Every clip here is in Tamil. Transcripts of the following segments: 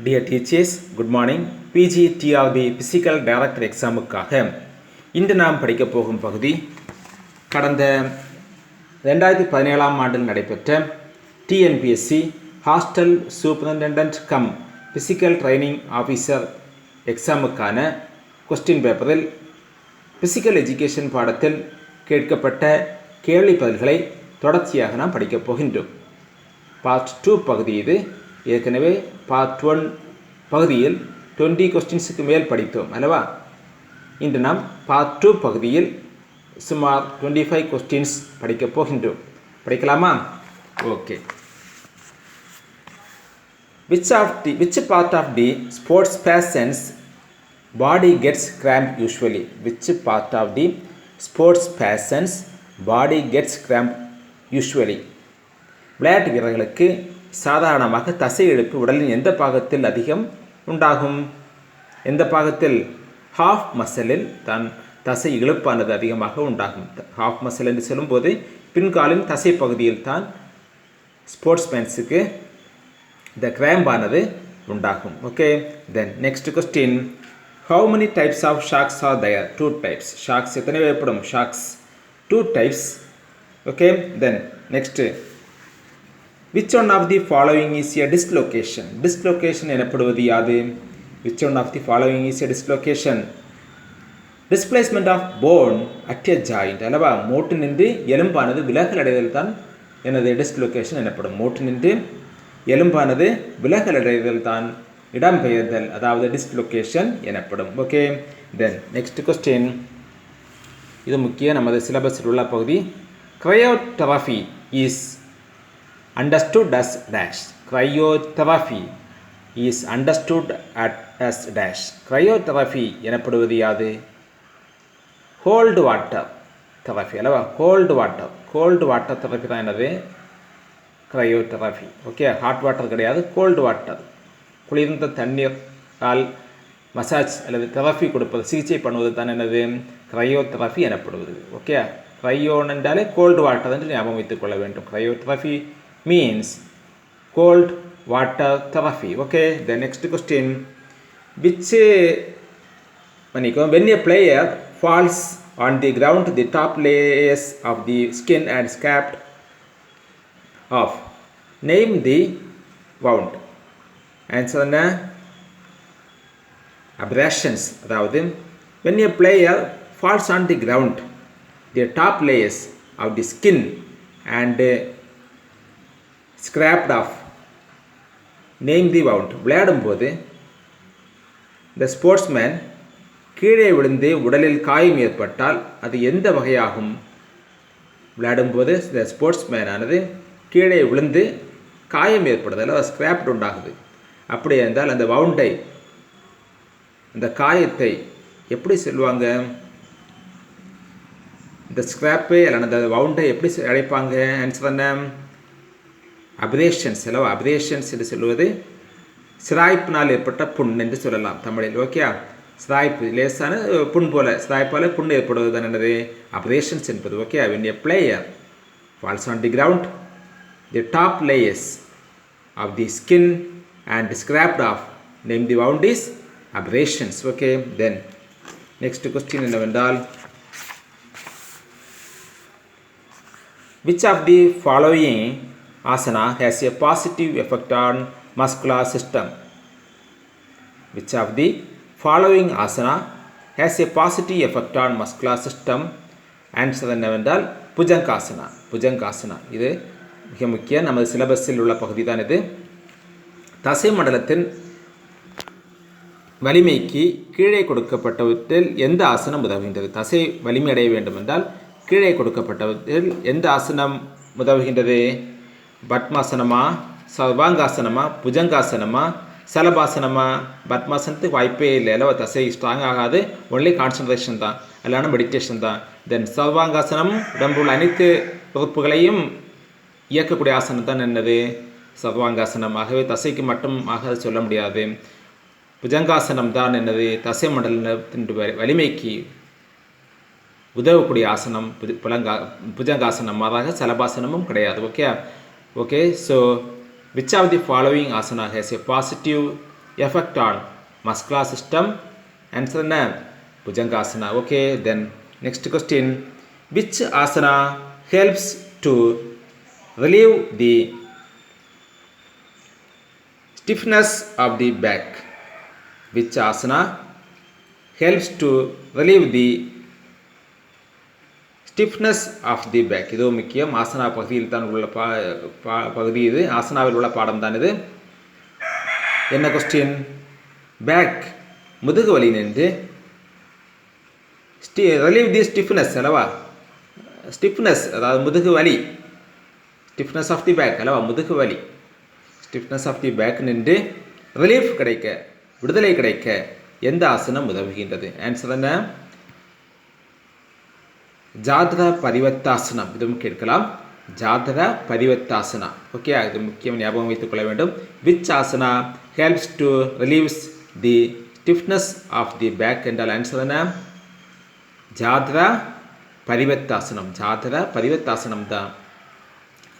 Dear teachers, good morning. PGTRB Physical Director எக்ஸாமுக்காக இன்று நாம் படிக்கப் போகும் பகுதி கடந்த 2017ஆம் ஆண்டில் நடைபெற்ற TNPSC hostel superintendent cum physical training officer எக்ஸாமுக்கான கொஸ்டின் பேப்பரில் பிசிக்கல் எஜுகேஷன் பாடத்தில் கேட்கப்பட்ட கேள்வி பதில்களை தொடர்ச்சியாக நாம் படிக்கப் போகின்றோம். பார்ட் 2 பகுதி இது. ஏற்கனவே பார்ட் 1 பகுதியில் 20 கொஸ்டின்ஸுக்கு மேல் படித்தோம் அல்லவா? இன்று நாம் பார்ட் 2 பகுதியில் சுமார் 25 கொஸ்டின்ஸ் படிக்கப் போகின்றோம். படிக்கலாமா? Okay. Which part of the sports person's body gets cramped usually? Which part of the sports person's body gets cramped usually? விளையாட்டு வீரர்களுக்கு சாதாரணமாக தசை இழுப்பு உடலின் எந்த பாகத்தில் அதிகம் உண்டாகும்? எந்த பாகத்தில்? ஹாஃப் மசிலில் தான் தசை இழுப்பானது அதிகமாக உண்டாகும். ஹாஃப் மசில் என்று சொல்லும்போது பின்காலின் தசை பகுதியில் தான் ஸ்போர்ட்ஸ்மேன்ஸுக்கு இந்த கிராம்பானது உண்டாகும். Okay, then next question. How many types of shocks are there? 2 types. Shocks எத்தனை வகைப்படும்? Shocks 2 types. Okay, then next. Which one of the following is a dislocation? Dislocation எனப்படுவது யாது? Which one of the following is a dislocation? Displacement of bone at a joint. அல்லவா? மூட்டு நின்று எலும்பானது விலகல் அடைதல் தான் எனது டிஸ்லோகேஷன் எனப்படும். மூட்டு நின்று எலும்பானது விலகல் அடைதல் தான் இடம்பெயர்தல், அதாவது டிஸ்லோகேஷன் எனப்படும். Okay, then next question. இது முக்கிய நமது சிலபஸில் உள்ள பகுதி. Cryotherapy is understood as dash. Cryotherapy is understood as dash. Cryotherapy எனப்படுவது யாது? கோல்டு வாட்டர் தெரபி அல்லவா? கோல்டு வாட்டர் தெரபி தான் என்னது? கிரையோதெரபி. ஓகே, ஹாட் வாட்டர் கிடையாது, கோல்டு வாட்டர். குளிர்ந்த தண்ணீரால் மசாஜ் அல்லது தெரபி கொடுப்பது, சிகிச்சை பண்ணுவது தான் என்னது? கிரையோதெரபி எனப்படுவது. ஓகே, கிரையோன் என்றாலே கோல்டு வாட்டர் என்று ஞாபகம் வைத்துக் கொள்ள வேண்டும். Cryotherapy means cold water therapy. Okay, the next question. Which when a player falls on the ground, the top layers of the skin and scalp off. Name the wound. Answer na abrasions. அதாவது when a player falls on the ground, the top layers of the skin and scraped off. Name the wound. விளையாடும் போது the sportsman கீழே விழுந்து உடலில் காயம் ஏற்பட்டால் அது எந்த வகையாகும்? விளையாடும் போது the sportsman ஆனது கீழே விழுந்து காயம் ஏற்படுதல், ஸ்கிராப்ட் உண்டாகுது. அப்படி இருந்தால் அந்த வவுண்டை, அந்த காயத்தை எப்படி சொல்லுவாங்க? இந்த ஸ்கிராப்பை அல்லது அந்த வவுண்டை எப்படி அழைப்பாங்க? ஆன்சர் என்ன? அப்ரேஷன்ஸ் அல்லவா? அப்ரேஷன்ஸ் என்று சொல்லுவது சிராய்ப்பினால் ஏற்பட்ட புண் என்று சொல்லலாம் தமிழில். ஓகே, சிராய்ப்பு லேசான புண் போல, சிராய்ப்பால் புண் ஏற்படுவது தான் என்னது? அப்ரேஷன்ஸ் என்பது. Okay, when a player falls on the ground, the top layers of the skin and scraped off, name the wound is abrasions. Okay, then next question என்னவென்றால், which of the following asana has a positive effect on muscular system? Which of the following asana has a positive effect on muscular system? Answer என்னவென்றால் புஜங்காசனா. புஜங்காசனா இது மிக முக்கிய நமது சிலபஸில் உள்ள பகுதி தான் இது. தசை மண்டலத்தின் வலிமைக்கு கீழே கொடுக்கப்பட்டவற்றில் எந்த ஆசனம் உதவுகின்றது? தசை வலிமை அடைய வேண்டும் என்றால் கீழே கொடுக்கப்பட்டவற்றில் எந்த ஆசனம் உதவுகின்றது? பத்மாசனமா, சர்வாங்காசனமா, புஜங்காசனமா, சலபாசனமா? பத்மாசனத்துக்கு வாய்ப்பே இல்லை அல்லவா? தசை ஸ்ட்ராங் ஆகாது, ஒன்லி கான்சன்ட்ரேஷன் தான், இல்லைனா மெடிடேஷன் தான். தென் சர்வாங்காசனம் உடம்புள்ள அனைத்து உறுப்புகளையும் இயக்கக்கூடிய ஆசனம் தான் என்னது? சர்வாங்காசனம். ஆகவே தசைக்கு மட்டும் ஆக சொல்ல முடியாது. புஜங்காசனம் தான் என்னது? தசை மண்டலத்தின் வலிமைக்கு உதவக்கூடிய ஆசனம் புஜங்காசனம். மாறாக சலபாசனமும் கிடையாது. Okay, so which of the following asana has a positive effect on muscular system? Answer na Bhujangasana. Okay, then next question. Which asana helps to relieve the stiffness of the back? Which asana helps to relieve the stiffness of the back? இது முக்கியம். ஆசனா பகுதியில் தான் உள்ள பகுதி இது. ஆசனாவில் உள்ள பாடம் தான் இது. என்ன கொஸ்டின்? பேக் முதுகு வலி நின்று ரிலீவ் தி ஸ்டிஃப்னஸ் அல்லவா? ஸ்டிஃப்னஸ் அதாவது முதுகு வலி, ஸ்டிஃப்னஸ் ஆஃப் தி பேக் அல்லவா? முதுகு வலி, ஸ்டிஃப்னஸ் ஆஃப் தி பேக் நின்று ரிலீஃப் கிடைக்க, விடுதலை கிடைக்க எந்த ஆசனம் உதவுகின்றது? ஆன்சர் என்ன? ஜாதர பரிவர்த்தாசனம். இதுவும் கேட்கலாம். ஜாதர பரிவர்த்தாசனா. ஓகே, இது முக்கியம், ஞாபகம் வைத்துக் கொள்ள வேண்டும். Which asana helps to relieves the stiffness of the back என்றால் ஆன்சர் என்ன? ஜாதர பரிவர்த்தாசனம். ஜாதர பரிவர்த்தாசனம் தான்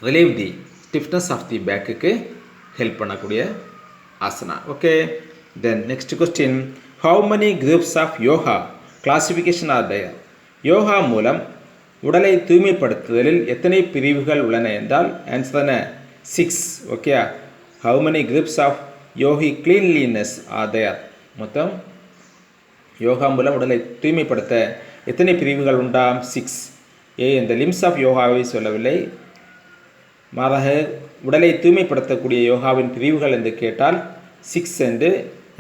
relieve the stiffness of the பேக்குக்கு ஹெல்ப் பண்ணக்கூடிய asana. Okay, then next question. How many groups of yoga classification are there? Yoga மூலம் உடலை தூய்மைப்படுத்துதலில் எத்தனை பிரிவுகள் உள்ளன என்றால் ஆன்சர் என்ன? 6. Okay, how many groups of yogic cleanliness are there? மொத்தம் யோகா மூலம் உடலை தூய்மைப்படுத்த எத்தனை பிரிவுகள் உண்டாம்? 6. இந்த லிம்ஸ் ஆஃப் யோகாவை சொல்லவில்லை, மாறாக உடலை தூய்மைப்படுத்தக்கூடிய யோகாவின் பிரிவுகள் என்று கேட்டால் 6 என்று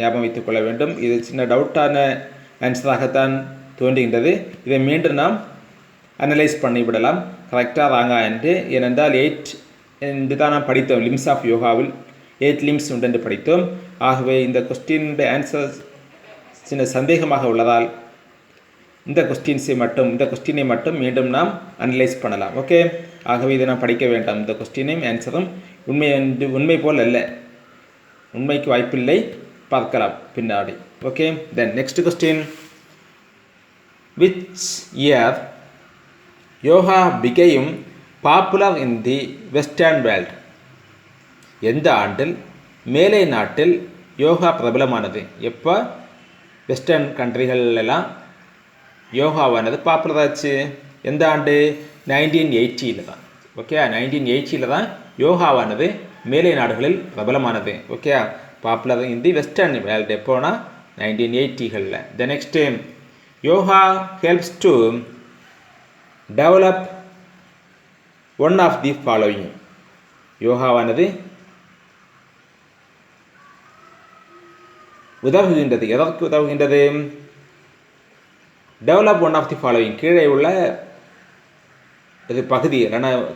ஞாபகம் வைத்துக் கொள்ள வேண்டும். இது சின்ன டவுட்டான ஆன்சராகத்தான் தோன்றுகின்றது. இதை மீண்டும் நாம் அனலைஸ் பண்ணிவிடலாம் கரெக்டாக ராங்கா என்று. ஏனென்றால் 8 என்று தான் நாம் படித்தோம். லிம்ஸ் ஆஃப் யோகாவில் 8 லிம்ஸ் உண்டு என்று படித்தோம். ஆகவே இந்த கொஸ்டினுடைய ஆன்சர் சின்ன சந்தேகமாக உள்ளதால் இந்த கொஸ்டினை மட்டும் மீண்டும் நாம் அனலைஸ் பண்ணலாம். ஓகே, ஆகவே இதை நாம் படிக்க வேண்டாம். இந்த கொஸ்டினையும் ஆன்சரும் உண்மை போல் அல்ல, உண்மைக்கு வாய்ப்பில்லை, பார்க்கலாம் பின்னாடி. Okay, then next question. Which year yoga became popular in the western world? எந்த ஆண்டில் மேலை நாட்டில் யோகா பிரபலமானது? எப்போ வெஸ்டர்ன் கண்ட்ரிகளெல்லாம் யோகாவானது பாப்புலர் ஆச்சு? எந்த ஆண்டு? 1980 தான். ஓகே, 1980 தான் யோகாவானது மேலை நாடுகளில் பிரபலமானது. Okay, popular in the western world எப்போனா 1980களில். The next, yoga helps to develop one of the following. யோகாவானது உதவுகின்றது. எதற்கு உதவுகின்றது? Develop one of the following. கீழே உள்ள இது பகுதி,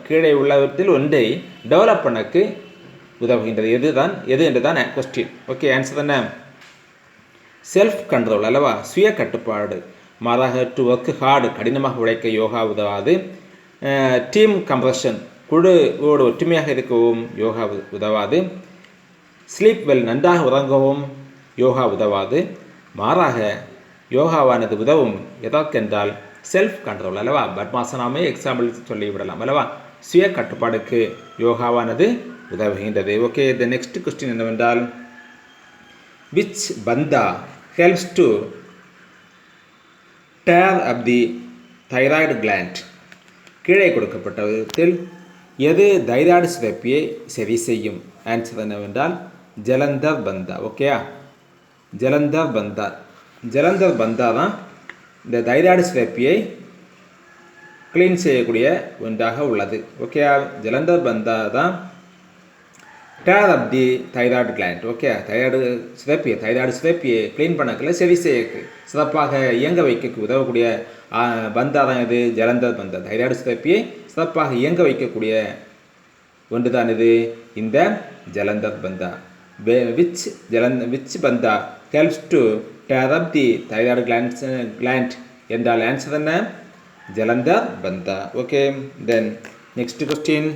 கீழே உள்ளவற்றில் ஒன்றை டெவலப் பண்ணக்கு உதவுகின்றது. எது என்று தான் கொஸ்டின். ஓகே, ஆன்சர் என்ன? செல்ஃப் கண்ட்ரோல் அல்லவா? சுய கட்டுப்பாடு. மாறாக டு ஒர்க் ஹார்டு, கடினமாக உழைக்க யோகா உதவாது. டீம் கம்ப்ரெஷன், குழுவோடு ஒற்றுமையாக இருக்கவும் யோகா உதவாது. ஸ்லீப் வெல், நன்றாக உறங்கவும் யோகா உதவாது. மாறாக யோகாவானது உதவும் எதற்கென்றால் செல்ஃப் கண்ட்ரோல் அல்லவா? பத்மாசனாமே எக்ஸாம்பிள் சொல்லிவிடலாம் அல்லவா? சுய கட்டுப்பாடுக்கு யோகாவானது உதவுகின்றது. ஓகே, த நெக்ஸ்ட் கொஸ்டின் என்னவென்றால், which bandha helps to tone up the thyroid gland? கீழே கொடுக்கப்பட்ட விதத்தில் எது தைராய்டு சுரப்பியை சரி செய்யும்? ஆன்சர் என்னவென்றால் ஜலந்தர் பந்தா. ஓகே, ஜலந்தர் பந்தா தான் இந்த தைராய்டு சுரப்பியை க்ளீன் செய்யக்கூடிய ஒன்றாக உள்ளது. ஓகே, ஜலந்தர் பந்தா தான் dare up the thyroid gland. Okay, thyroid சுரப்பியை க்ளீன் பண்ணக்கில் சரி செய்ய சிறப்பாக இயங்க வைக்க உதவக்கூடிய பந்தா தான் இது ஜலந்தர் பந்தா. தைராய்டு சுரப்பியை சிறப்பாக இயங்க வைக்கக்கூடிய ஒன்று தான் இது இந்த Jalandhar bandha. Which bandha helps to tone up the thyroid gland என்றால் ஆன்சர் என்ன? Jalandhar bandha. Okay, then next question.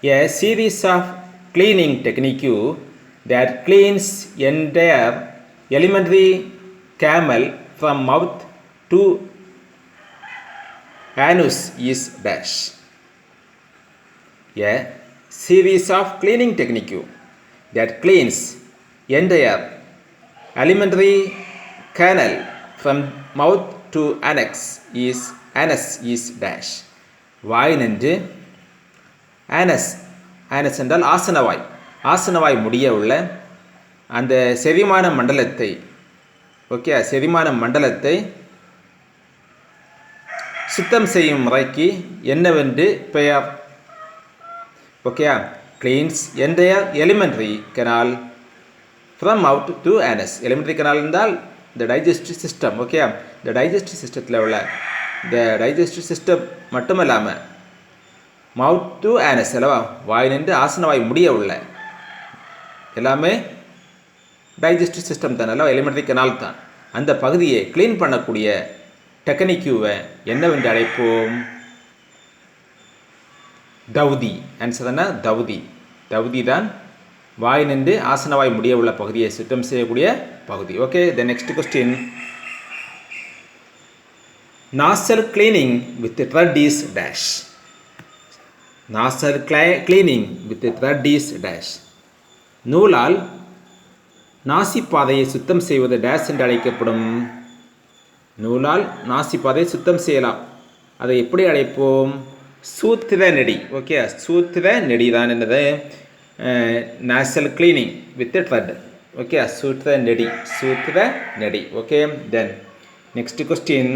A series of cleaning technique that cleans entire alimentary canal from mouth to anus is dash. A series of cleaning technique that cleans entire alimentary canal from mouth to anus is dash. வாய் நின்று ஆனஸ் என்றால் ஆசனவாய் முடிய உள்ள அந்த செரிமான மண்டலத்தை செரிமான மண்டலத்தை சுத்தம் செய்யும் முறைக்கு என்னவென்று பெயர்? Cleanse entire alimentary canal from mouth to anus. Alimentary canal என்றால் இந்த டைஜஸ்டிவ் சிஸ்டம். இந்த டைஜஸ்டிவ் சிஸ்டத்தில் உள்ள இந்த டைஜஸ்டிவ் சிஸ்டம் மட்டுமல்லாமல் மவுத் டு ஆனஸ் அல்லவா, வாய் நின்று ஆசனவாய் முடிய உள்ள எல்லாமே டைஜஸ்டிவ் சிஸ்டம் தான் அல்லவா, எலிமெண்ட்ரி கெனால் தான். அந்த பகுதியை க்ளீன் பண்ணக்கூடிய டெக்னிக்யூவை என்னவென்று அழைப்போம்? தௌதி. ஆன்சர் என்ன? தௌதி தான் வாய் நின்று ஆசனவாய் முடிய உள்ள பகுதியை சுத்தம் செய்யக்கூடிய பகுதி. Okay, the next question. Nasal cleaning with thread is dash. Nasal cleaning with thread is dash. நூலால் நாசிப்பாதையை சுத்தம் செய்வது டேஷ் என்று அழைக்கப்படும். நூலால் நாசிப்பாதையை சுத்தம் செய்யலாம். அதை எப்படி அழைப்போம்? சூத்திர நெடி. சூத்திர நெடி தான் என்னது? Nasal cleaning with thread. Sutra Neti. Then next question.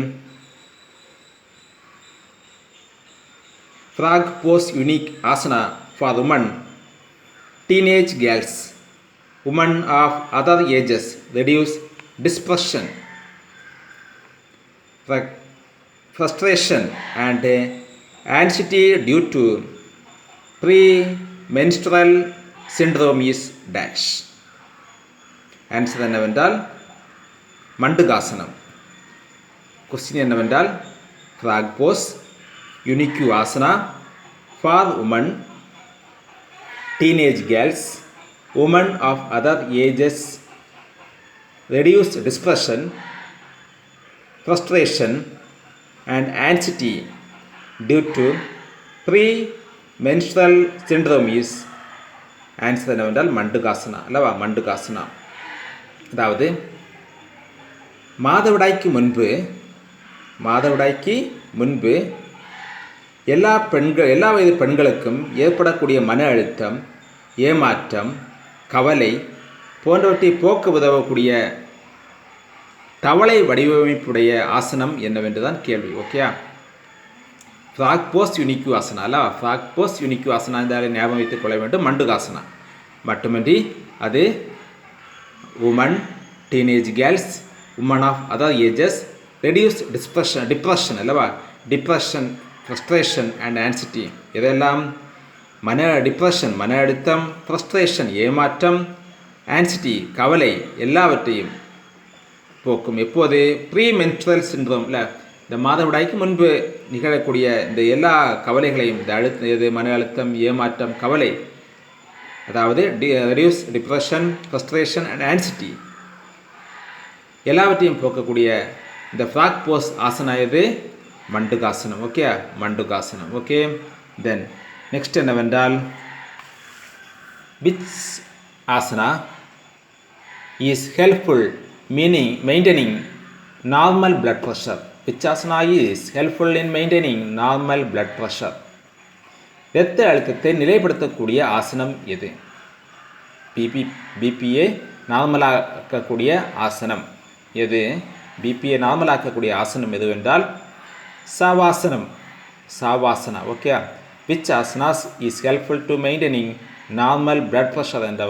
Frog pose unique asana for women, teenage girls, women of other ages reduce depression, frustration and anxiety due to premenstrual syndrome is dash. Answer என்னவென்றால் மண்டுகாசனம். கொஸ்டின் என்னவென்றால் frog pose unique asana for women, teenage girls, women of other ages reduce depression, frustration and anxiety due to premenstrual syndrome is answer என்னவென்றால் மண்டுகாசனா அல்லவா, மண்டுகாசனா. அதாவது மாதவிடாய்க்கு முன்பு எல்லா வயது பெண்களுக்கும் ஏற்படக்கூடிய மன அழுத்தம், ஏமாற்றம், கவலை போன்றவற்றை போக்க உதவக்கூடிய தவளை வடிவமைப்புடைய ஆசனம் என்னவென்று தான் கேள்வி. ஃப்ராக் போஸ் யூனிக் ஆசனா அல்லவா, ஃப்ராக் போஸ் யூனிக் ஆசனா இருந்தாலும் ஞாபகம் வைத்துக் கொள்ள வேண்டும். மண்டுகாசனா மட்டுமின்றி அது women, teenage girls, women of other ages, reduce depression அல்லவா, டிப்ரெஷன், ஃப்ரஸ்ட்ரேஷன் அண்ட் ஆன்சிட்டி, இதெல்லாம் டிப்ரெஷன் மன அழுத்தம், ஃப்ரஸ்ட்ரேஷன் ஏமாற்றம், ஆன்சிட்டி கவலை எல்லாவற்றையும் போக்கும். எப்போது? ப்ரீமென்ஸ்ட்ரல் சிண்ட்ரோம் இந்த மாதவிடாய்க்கு முன்பு நிகழக்கூடிய இந்த எல்லா கவலைகளையும், இந்த மன அழுத்தம், ஏமாற்றம், கவலை, அதாவது reduce depression, frustration and anxiety எல்லாவற்றையும் போக்கக்கூடிய இந்த ஃப்ராக் போஸ் ஆசனா இது மண்டுகாசனம். மண்டுகாசனம். தென் நெக்ஸ்ட் என்னவென்றால் which asana is helpful maintaining normal blood pressure. Which asana is helpful in maintaining normal blood pressure? இரத்த அழுத்தத்தை நிலைப்படுத்தக்கூடிய ஆசனம் எது? பிபியை நார்மலாக்கக்கூடிய ஆசனம் எது? பிபியை நார்மலாக்கக்கூடிய ஆசனம் எதுவென்றால் சாவாசனா. Which asanas is helpful to maintaining normal blood pressure என்ற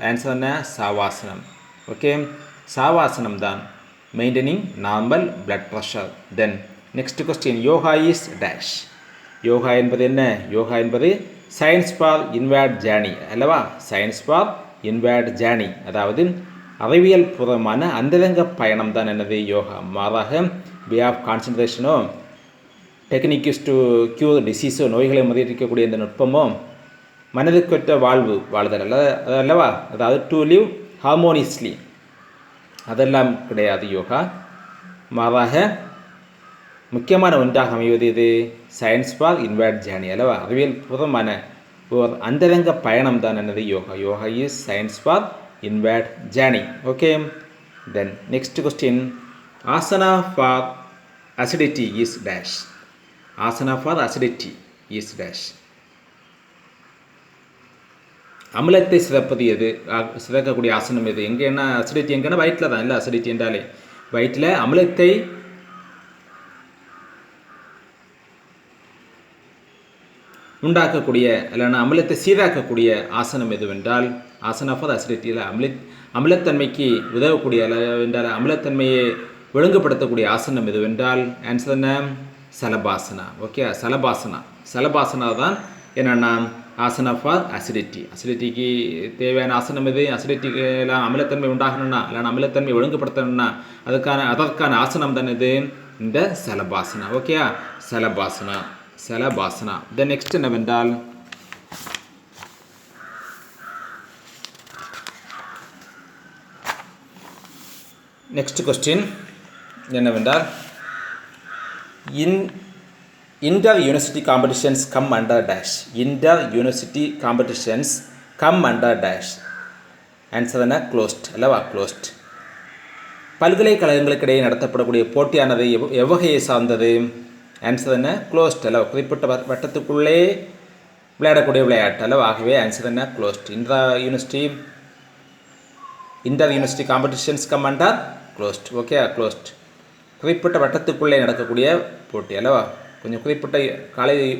ஆன்சர் என்ன? சாவாசனம். சாவாசனம் தான் maintaining normal blood pressure. Then next question. Yoga is dash. Yoga என்பது என்ன? யோகா என்பது சயின்ஸ் ஃபார் இன்வேர்ட் ஜேர்னி அல்லவா, சயின்ஸ் ஃபார் இன்வேர்ட் ஜேர்னி, அதாவது அறிவியல் பூர்வமான அந்தரங்க பயணம் தான் என்னது? யோகா. மாறாக வே ஆஃப் கான்சன்ட்ரேஷனோ, டெக்னிக்ஸ் டு க்யூர் டிசீஸோ, நோய்களை முறியடிக்கக்கூடிய இந்த நுட்பமோ, மனதுக்கொற்ற வாழ்தல் அல்லவா, அதாவது டு லிவ் ஹார்மோனியஸ்லி, அதெல்லாம் கிடையாது யோகா. மாறாக முக்கியமான ஒன்றாக அமைவது இது சயின்ஸ் ஃபார் இன்வர்ட் ஜேர்னி அல்லவா, அறிவியல் பூர்வமான ஓர் அந்தரங்க பயணம் தான் என்னது yoga. Yoga is science for inward journey. Okay, then next question, asana for acidity is dash. Asana for acidity is dash. அமிலத்தை சிதைப்பது எது, சிதைக்கக்கூடிய ஆசனம் எது, எங்கே என்ன அசிடிட்டி எங்கன்னா வயிற்றில் தான் இல்லை, அசிடிட்டி என்றாலே வயிற்றில் அமிலத்தை உண்டாக்கக்கூடிய இல்லைன்னா அமிலத்தை சீராக்கக்கூடிய ஆசனம் எதுவென்றால் ஆசனா ஃபார் அசிடிட்டியில் அமிலத்தன்மைக்கு உதவக்கூடிய என்றால் அமிலத்தன்மையை ஒழுங்குபடுத்தக்கூடிய ஆசனம் எதுவென்றால் ஆன்சர் என்ன, சலபாசனா. ஓகே, சலபாசனா தான் என்னென்னா ஆசனா ஃபார் அசிடிட்டி. அசிடிட்டிக்கு தேவையான ஆசனம் எது, அசிடிட்டிக்கு எல்லாம் அமிலத்தன்மை உண்டாகணும்னா இல்லைன்னா அமிலத்தன்மை ஒழுங்குபடுத்தணும்னா அதற்கான ஆசனம் தான் இது இந்த shalabhasana. Okay, shalabhasana. The next என்னவென்றால் நெக்ஸ்ட் கொஸ்டின் என்னவென்றால் inter university competitions come under dash. Inter university competitions come under dash. Answer என்ன, க்ளோஸ்ட் அல்லவா, க்ளோஸ்ட். பல்கலைக்கழகங்களுக்கிடையே நடத்தப்படக்கூடிய போட்டியானது எவ்வகையை சார்ந்தது, ஆன்சர் என்ன, க்ளோஸ்ட் அல்லவா, குறிப்பிட்ட வட்டத்துக்குள்ளே விளையாடக்கூடிய விளையாட்டு அல்லவா. ஆகவே ஆன்சர் என்ன, closed. Inter university competitions come under closed. Okay, closed. குறிப்பிட்ட வட்டத்துக்குள்ளே நடக்கக்கூடிய போட்டி அல்லவா, கொஞ்சம் குறிப்பிட்ட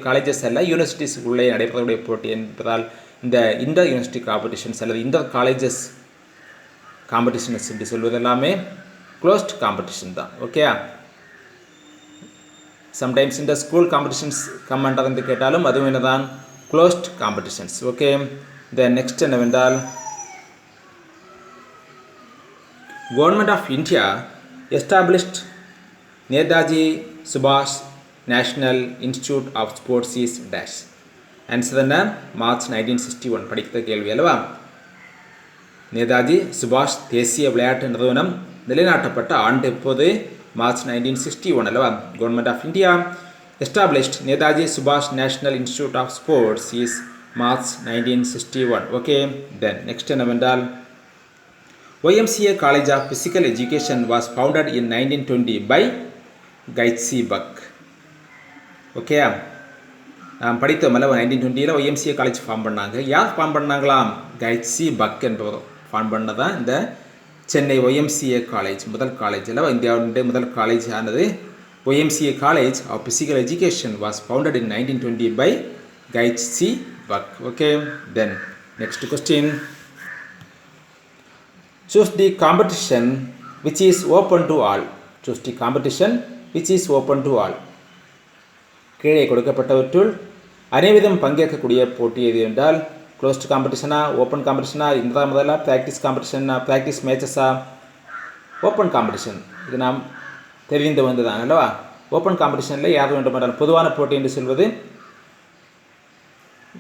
காலேஜஸ் அல்ல யூனிவர்சிட்டிஸுக்குள்ளே நடைபெறக்கூடிய போட்டி என்பதால் இந்த இன்டர் யூனிவர்சிட்டி காம்படிஷன்ஸ் அல்லது இன்டர் காலேஜஸ் காம்படிஷன்ஸ் என்று சொல்வது எல்லாமே க்ளோஸ்ட் காம்படிஷன் தான். ஓகே, சம்டைம்ஸ் இந்த ஸ்கூல் காம்படிஷன்ஸ் கம் அண்டர் என்று கேட்டாலும் அதுவும் என்னதான், closed competitions. Okay, then next என்னவென்றால் government of India established Netaji சுபாஷ் National Institute of Sports is dash. Answer என்ன, மார்ச் 1961. படித்த கேள்வி அல்லவா. நேதாஜி சுபாஷ் தேசிய விளையாட்டு நிறுவனம் நிலைநாட்டப்பட்ட ஆண்டு எப்போது, மார்ச் 1961 அல்லவா. Government of India established Netaji சுபாஷ் National Institute of Sports is March 1961. Okay, then next என்னவென்றால் YMCA College of Physical Education was founded in 1920 by கைட்ஸி பக். ஓகே, நாம் படித்தோம் அல்லவா, 1920 YMCA காலேஜ் ஃபார்ம் பண்ணாங்க. யார் ஃபார்ம் பண்ணாங்களாம், கைட்ஸி பக் என்பவர் ஃபார்ம் பண்ணதான் இந்த சென்னை YMCA காலேஜ் முதல் காலேஜ் அல்லவா. இந்தியாவுடைய முதல் காலேஜ் ஆனது YMCA college of physical education was founded in 1920 by கைட்ஸி Buck. Okay, then next question, choose the competition which is open to all. choose the competition which is open to all. கீழே கொடுக்கப்பட்டவற்றுள் அனைவரும் பங்கேற்கக்கூடிய போட்டி எது என்றால் க்ளோஸ்ட் காம்படிஷனா, ஓப்பன் காம்படிஷனா, இந்த முதல்ல ப்ராக்டிஸ் காம்படிஷனா, ப்ராக்டிஸ் மேட்சஸா, ஓப்பன் காம்படிஷன். இது நாம் தெரிந்து வந்ததான் அல்லவா. ஓப்பன் காம்படிஷனில் யார் வேண்டுமென்றால் பொதுவான போட்டி என்று சொல்வது,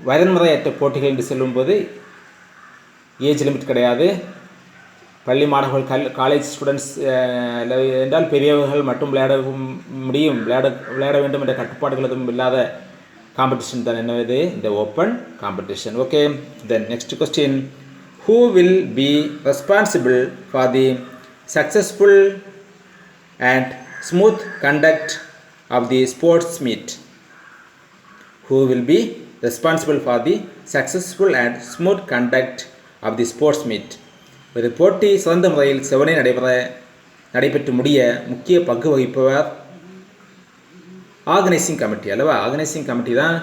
வரன்முறையற்ற போட்டிகள் என்று சொல்லும்போது ஏஜ் லிமிட் கிடையாது. பள்ளி மாணவர்கள் காலேஜ் ஸ்டூடெண்ட்ஸ் என்றால் பெரியவர்கள் மட்டும் விளையாட முடியும், விளையாட வேண்டும் என்ற கட்டுப்பாடுகள் எதுவும் இல்லாத காம்படிஷன் தான் என்னது, இந்த open competition. Okay, then next question, who will be responsible for the successful and smooth conduct of the sports meet. Who will be responsible for the successful and smooth conduct of the sports meet. ஒரு போட்டி சிறந்த முறையில் செவனே நடைபெற்று முடிய முக்கிய பங்கு வகிப்பவர் ஆர்கனைசிங் கமிட்டி அல்லவா. ஆர்கனைசிங் கமிட்டி தான்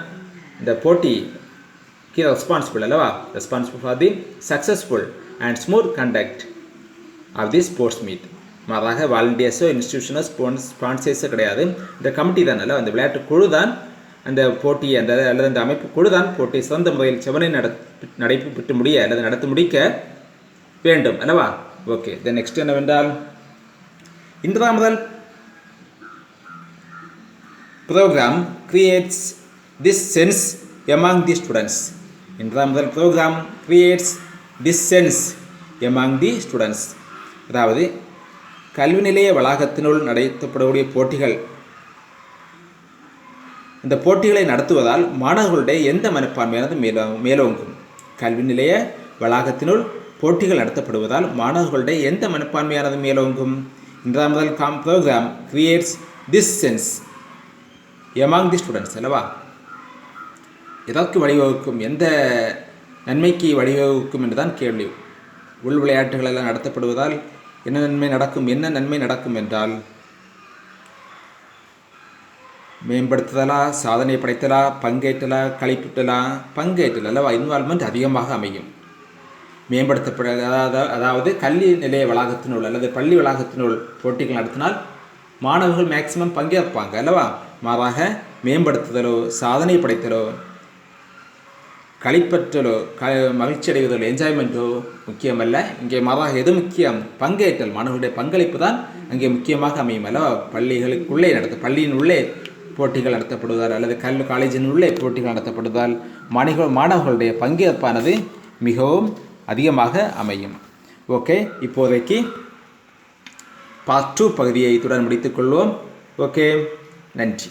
இந்த போட்டிக்கு ரெஸ்பான்சிபிள் அல்லவா. Responsible for the successful and smooth conduct of the sports meet. மாறாக வாலண்டியர்ஸோ இன்ஸ்டிடியூஷனோ ஸ்பான்சர்ஸோ கிடையாது, இந்த கமிட்டி தான் அல்லவா. அந்த விளையாட்டு குழு தான் அந்த போட்டி அல்லது அந்த அமைப்பு குழு தான் போட்டி சிறந்த முறையில் செவனை நடைபெற்று முடிய அல்லது நடத்தி முடிக்க வேண்டும் அல்லவா. ஓகே, தென் நெக்ஸ்ட் என்னவென்றால் intramural programme creates this sense among the students. Intramural programme creates this sense among the students. அதாவது கல்வி நிலைய வளாகத்தினுள் நடத்தப்படக்கூடிய போட்டிகள் இந்த போட்டிகளை நடத்துவதால் மாணவர்களுடைய எந்த மனப்பான்மையானது மேலோங்கும்? கல்வி நிலைய வளாகத்தினுள் போட்டிகள் நடத்தப்படுவதால் மாணவர்களுடைய எந்த மனப்பான்மையானது மேலோங்கும்? இந்த முதல் programme creates this sense among the students அல்லவா? எதற்கு வழிவகுக்கும், எந்த நன்மைக்கு வழிவகுக்கும் என்றுதான் கேள்வி. உள் விளையாட்டுகள் எல்லாம் நடத்தப்படுவதால் என்ன நன்மை நடக்கும் என்றால் மேம்படுத்துதலா, சாதனை படைத்தலா, பங்கேற்றலா, பங்கேற்றல் அல்லவா? இன்வால்மெண்ட் அதிகமாக அமையும். அதாவது கல்வி நிலைய வளாகத்தினுள் அல்லது பள்ளி வளாகத்தினுள் போட்டிகள் நடத்தினால் மாணவர்கள் மேக்சிமம் பங்கேற்பாங்க அல்லவா? மாறாக மேம்படுத்துதலோ, சாதனை படைத்தலோ, களிப்பற்றலோ, மகிழ்ச்சி அடைவதோ, என்ஜாய்மெண்ட்டோ முக்கியமல்ல. இங்கே மாறாக எது முக்கியம்? பங்கேற்றல், மாணவர்களுடைய பங்களிப்பு தான் அங்கே முக்கியமாக அமையும் அல்லவா? பள்ளியின் உள்ளே போட்டிகள் நடத்தப்படுவதால் அல்லது காலேஜின் உள்ளே போட்டிகள் நடத்தப்படுவதால் மாணவர்களுடைய பங்கேற்பானது மிகவும் அதிகமாக அமையும். ஓகே, இப்போதைக்கு பார்ட் 2 பகுதியை இத்துடன் முடித்துக்கொள்வோம். ஓகே, நன்றி.